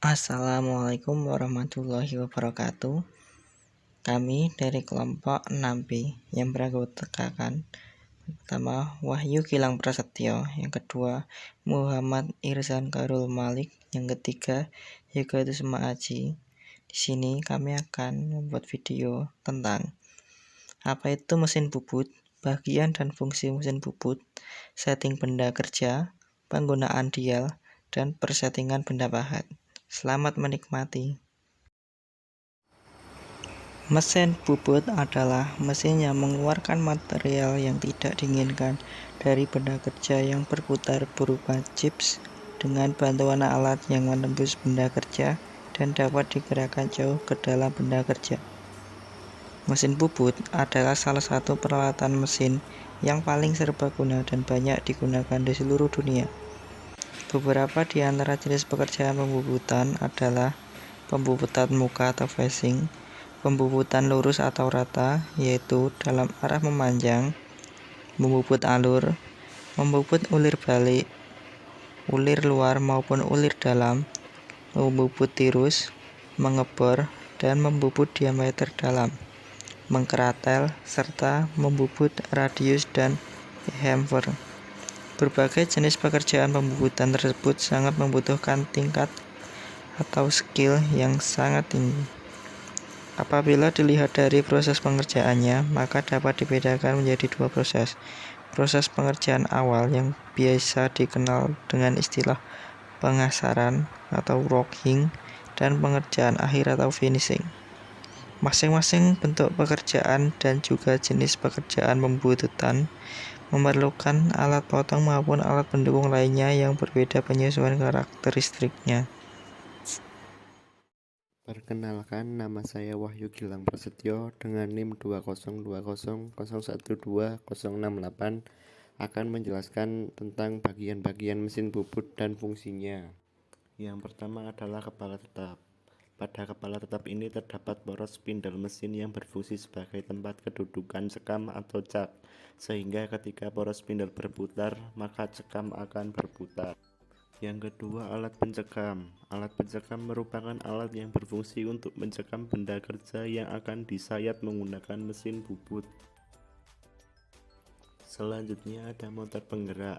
Assalamualaikum warahmatullahi wabarakatuh. Kami dari kelompok 6B yang beranggotakan pertama Wahyu Gilang Prasetyo, yang kedua Muhammad Irzan Karul Malik, yang ketiga Yoga Tusma Aji. Di sini kami akan membuat video tentang apa itu mesin bubut, bagian dan fungsi mesin bubut, setting benda kerja, penggunaan dial, dan persettingan benda pahat. Selamat menikmati. Mesin bubut adalah mesin yang mengeluarkan material yang tidak diinginkan dari benda kerja yang berputar berupa chips dengan bantuan alat yang menembus benda kerja dan dapat digerakkan jauh ke dalam benda kerja. Mesin bubut adalah salah satu peralatan mesin yang paling serbaguna dan banyak digunakan di seluruh dunia. Beberapa di antara jenis pekerjaan pembubutan adalah pembubutan muka atau facing, pembubutan lurus atau rata, yaitu dalam arah memanjang, membubut alur, membubut ulir balik, ulir luar maupun ulir dalam, membubut tirus, mengebor, dan membubut diameter dalam, mengkeratel, serta membubut radius dan chamfer. Berbagai jenis pekerjaan pembubutan tersebut sangat membutuhkan tingkat atau skill yang sangat tinggi. Apabila dilihat dari proses pengerjaannya, maka dapat dibedakan menjadi dua proses. Proses pengerjaan awal yang biasa dikenal dengan istilah pengasaran atau working, dan pengerjaan akhir atau finishing. Masing-masing bentuk pekerjaan dan juga jenis pekerjaan pembubutan memerlukan alat potong maupun alat pendukung lainnya yang berbeda penyesuaian karakteristiknya. Perkenalkan, nama saya Wahyu Gilang Prasetyo dengan NIM 2020012012068 akan menjelaskan tentang bagian-bagian mesin bubut dan fungsinya. Yang pertama adalah kepala tetap. Pada kepala tetap ini terdapat poros spindle mesin yang berfungsi sebagai tempat kedudukan cekam atau cak, sehingga ketika poros spindle berputar, maka cekam akan berputar. Yang kedua, alat pencekam. Alat pencekam merupakan alat yang berfungsi untuk mencekam benda kerja yang akan disayat menggunakan mesin bubut. Selanjutnya ada motor penggerak.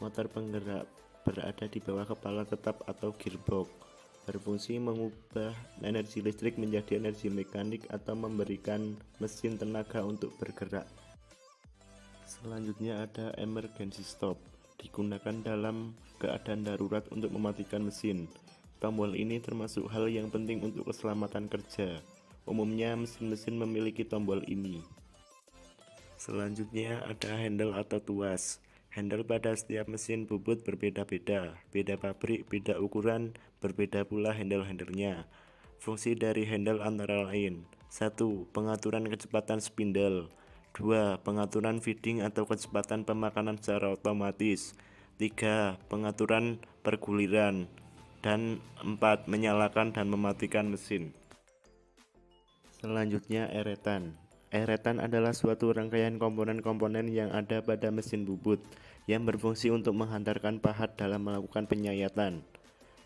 Motor penggerak berada di bawah kepala tetap atau gearbox, berfungsi mengubah energi listrik menjadi energi mekanik atau memberikan mesin tenaga untuk bergerak. Selanjutnya ada emergency stop, digunakan dalam keadaan darurat untuk mematikan mesin. Tombol ini termasuk hal yang penting untuk keselamatan kerja. Umumnya mesin-mesin memiliki tombol ini. Selanjutnya ada handle atau tuas. Handle pada setiap mesin bubut berbeda-beda, beda pabrik, beda ukuran, berbeda pula handle-handlenya. Fungsi dari handle antara lain: 1. Pengaturan kecepatan spindle. 2. Pengaturan feeding atau kecepatan pemakanan secara otomatis. 3. Pengaturan perguliran. Dan 4. Menyalakan dan mematikan mesin. Selanjutnya eretan. Eretan adalah suatu rangkaian komponen-komponen yang ada pada mesin bubut yang berfungsi untuk menghantarkan pahat dalam melakukan penyayatan.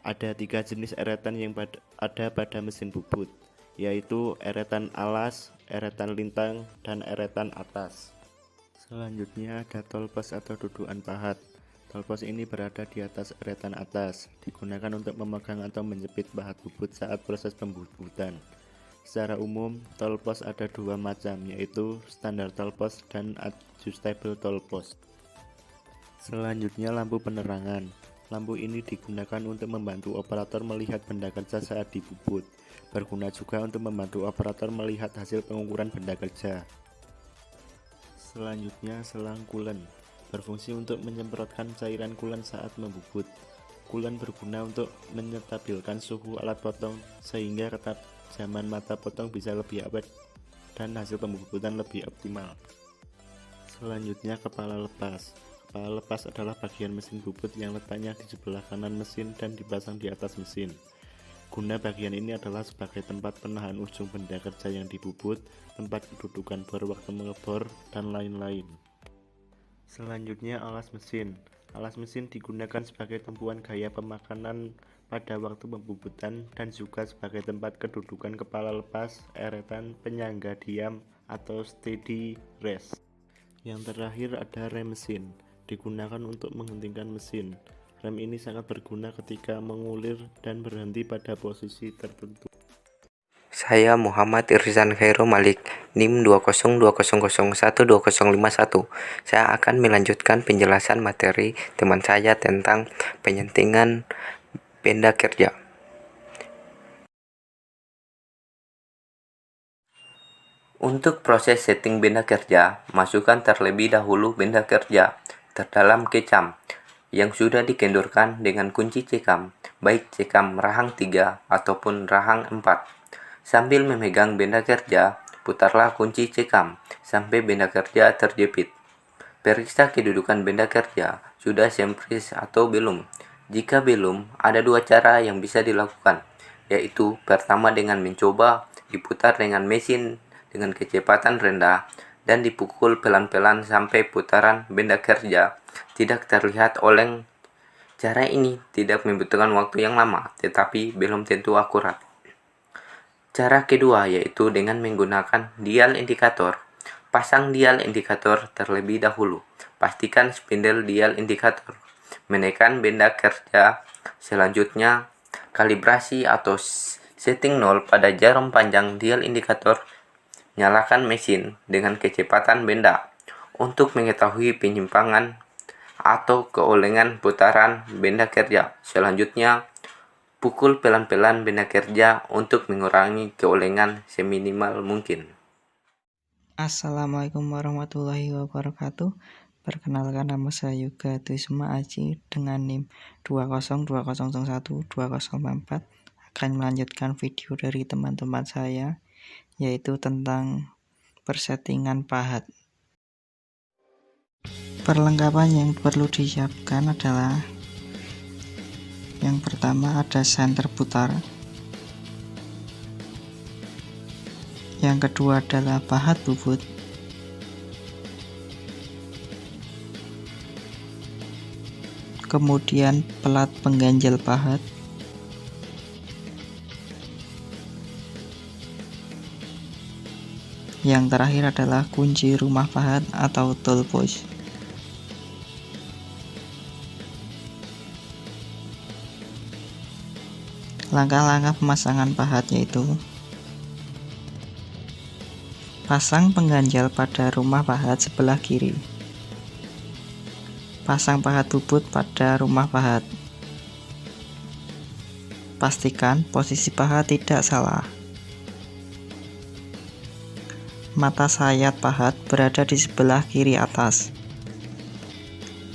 Ada 3 jenis eretan yang ada pada mesin bubut, yaitu eretan alas, eretan lintang, dan eretan atas. Selanjutnya ada tolpos atau dudukan pahat. Tolpos ini berada di atas eretan atas, digunakan untuk memegang atau menjepit pahat bubut saat proses pembubutan. Secara umum, tolpos ada dua macam, yaitu standar tolpos dan adjustable tolpos. Selanjutnya lampu penerangan. Lampu ini digunakan untuk membantu operator melihat benda kerja saat dibubut. Berguna juga untuk membantu operator melihat hasil pengukuran benda kerja. Selanjutnya selang coolant, berfungsi untuk menyemprotkan cairan coolant saat membubut. Coolant berguna untuk menstabilkan suhu alat potong sehingga ketajaman mata potong bisa lebih awet dan hasil pembubutan lebih optimal. Selanjutnya kepala lepas. Kepala lepas adalah bagian mesin bubut yang letaknya di sebelah kanan mesin dan dipasang di atas mesin. Guna bagian ini adalah sebagai tempat penahan ujung benda kerja yang dibubut, tempat kedudukan bor waktu mengebor, dan lain-lain. Selanjutnya alas mesin. Alas mesin digunakan sebagai tumpuan gaya pemakanan pada waktu pembubutan dan juga sebagai tempat kedudukan kepala lepas, eretan, penyangga diam, atau steady rest. Yang terakhir ada rem mesin, digunakan untuk menghentikan mesin. Rem ini sangat berguna ketika mengulir dan berhenti pada posisi tertentu. Saya Muhammad Irzan Khairul Malik, NIM 202001201. Saya akan melanjutkan penjelasan materi teman saya tentang penyetingan benda kerja. Untuk proses setting benda kerja, masukkan terlebih dahulu benda kerja terdalam kecam yang sudah dikendorkan dengan kunci cekam, baik cekam rahang 3 ataupun rahang 4. Sambil memegang benda kerja, putarlah kunci cekam sampai benda kerja terjepit. Periksa kedudukan benda kerja, sudah sempris atau belum. Jika belum, ada dua cara yang bisa dilakukan, yaitu pertama dengan mencoba diputar dengan mesin dengan kecepatan rendah dan dipukul pelan-pelan sampai putaran benda kerja tidak terlihat oleng. Cara ini tidak membutuhkan waktu yang lama, tetapi belum tentu akurat. Cara kedua yaitu dengan menggunakan dial indikator. Pasang dial indikator terlebih dahulu. Pastikan spindle dial indikator menekan benda kerja. Selanjutnya, kalibrasi atau setting 0 pada jarum panjang dial indikator. Nyalakan mesin dengan kecepatan benda untuk mengetahui penyimpangan atau keolengan putaran benda kerja. Selanjutnya, pukul pelan-pelan benda kerja untuk mengurangi keolengan seminimal mungkin. Assalamualaikum warahmatullahi wabarakatuh. Perkenalkan, nama saya Yoga Dwisma Aji dengan NIM 202001204. Akan melanjutkan video dari teman-teman saya, yaitu tentang persettingan pahat. Perlengkapan yang perlu disiapkan adalah yang pertama ada senter putar, yang kedua adalah pahat bubut, kemudian pelat pengganjal pahat, yang terakhir adalah kunci rumah pahat atau tool push. Langkah-langkah pemasangan pahat yaitu: pasang pengganjal pada rumah pahat sebelah kiri, pasang pahat bubut pada rumah pahat. Pastikan posisi pahat tidak salah. Mata sayat pahat berada di sebelah kiri atas.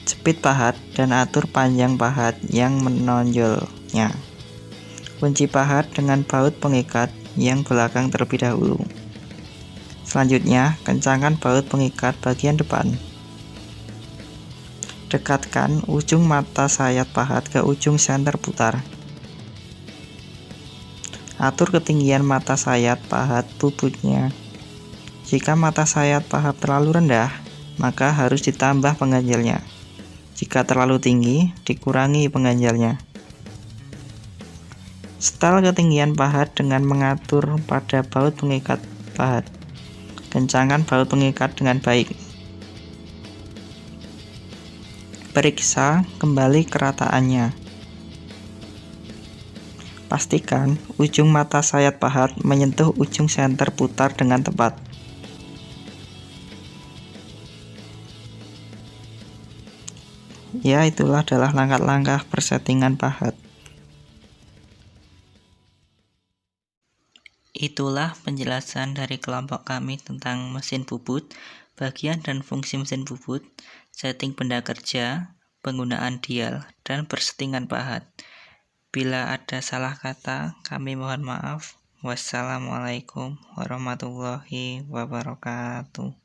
Jepit pahat dan atur panjang pahat yang menonjolnya. Kunci pahat dengan baut pengikat yang belakang terlebih dahulu. Selanjutnya, kencangkan baut pengikat bagian depan. Dekatkan ujung mata sayat pahat ke ujung senter putar. Atur ketinggian mata sayat pahat bubutnya. Jika mata sayat pahat terlalu rendah, maka harus ditambah pengganjalnya. Jika terlalu tinggi, dikurangi pengganjalnya. Setel ketinggian pahat dengan mengatur pada baut pengikat pahat. Kencangkan baut pengikat dengan baik. Periksa kembali kerataannya. Pastikan ujung mata sayat pahat menyentuh ujung senter putar dengan tepat. Ya, itulah adalah langkah-langkah persettingan pahat. Itulah penjelasan dari kelompok kami tentang mesin bubut, bagian dan fungsi mesin bubut, setting benda kerja, penggunaan dial, dan persettingan pahat. Bila ada salah kata, kami mohon maaf. Wassalamualaikum warahmatullahi wabarakatuh.